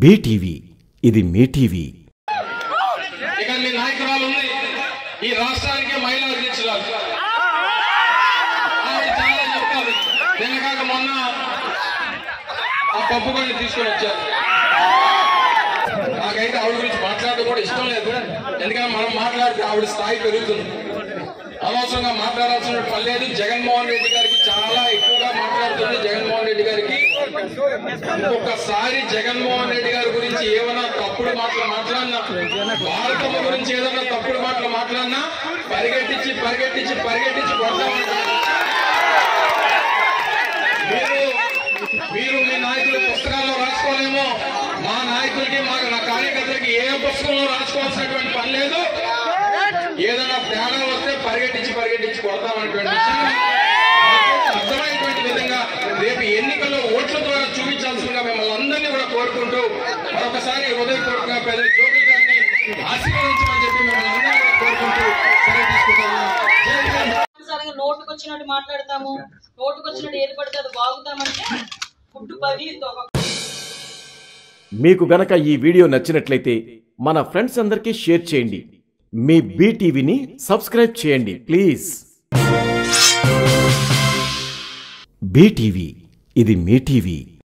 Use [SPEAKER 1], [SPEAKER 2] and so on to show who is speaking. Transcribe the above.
[SPEAKER 1] BTV ఇది మీ TV.
[SPEAKER 2] ఇక మీ నాయకురాలు ఉంది, ఈ రాష్ట్రానికి మహిళా అధ్యక్షురాలు. ఆవిడ చాలా చెప్తారు. నిన్నగాక మొన్న ఆ పప్పు కొని తీసుకొని వచ్చారు. నాకైతే ఆవిడ గురించి మాట్లాడడం కూడా ఇష్టం లేదు. ఎందుకంటే మనం మాట్లాడితే ఆవిడ స్థాయి పెరుగుతుంది. అనవసరంగా మాట్లాడాల్సిన పని లేదు. జగన్మోహన్ రెడ్డి గారికి చాలా ఎక్కువగా మాట్లాడుతుంది. జగన్మోహన్ రెడ్డి గారికి ఒక్కసారి జగన్మోహన్ రెడ్డి గారి గురించి ఏమైనా తప్పుడు మాటలు మాట్లాడినా, భారతమ్మ గురించి ఏదైనా తప్పుడు మాటలు మాట్లాడినా పరిగెట్టించి పరిగెట్టించి పరిగెట్టించి కొడతామని మీరు మీ నాయకులు పుస్తకాల్లో రాసుకోలేమో, మా నాయకులకి నా కార్యకర్తలకి ఏ పుస్తకంలో రాసుకోవాల్సినటువంటి పని లేదు. ఏదైనా తేడా వస్తే పరిగెట్టించి పరిగెట్టించి కొడతామనేటువంటి విషయాన్ని అర్థమైనటువంటి విధంగా రేపు ఎన్నికల్లో ఓట్ల ద్వారా చూపించాల్సిందిగా మిమ్మల్ని అందరినీ కూడా కోరుకుంటూ మరొకసారి హృదయపూర్వకంగా పెద్ద జోగి గారిని ఆశీర్వదించమని చెప్పి మిమ్మల్ని అందరినీ కోరుకుంటూ సెలవు తీసుకుంటాము.
[SPEAKER 3] నోటుకొచ్చినట్టు మాట్లాడతాము, నోటుకొచ్చినట్టు ఏది పడితే అది బాగుతామంటే ఫుడ్ పగిలితో.
[SPEAKER 1] మీకు గనక ఈ వీడియో నచ్చినట్లయితే మన ఫ్రెండ్స్ అందరికీ షేర్ చేయండి. మీ బీటీవీని సబ్స్క్రైబ్ చేయండి ప్లీజ్. బీటీవీ ఇది మీ టీవీ.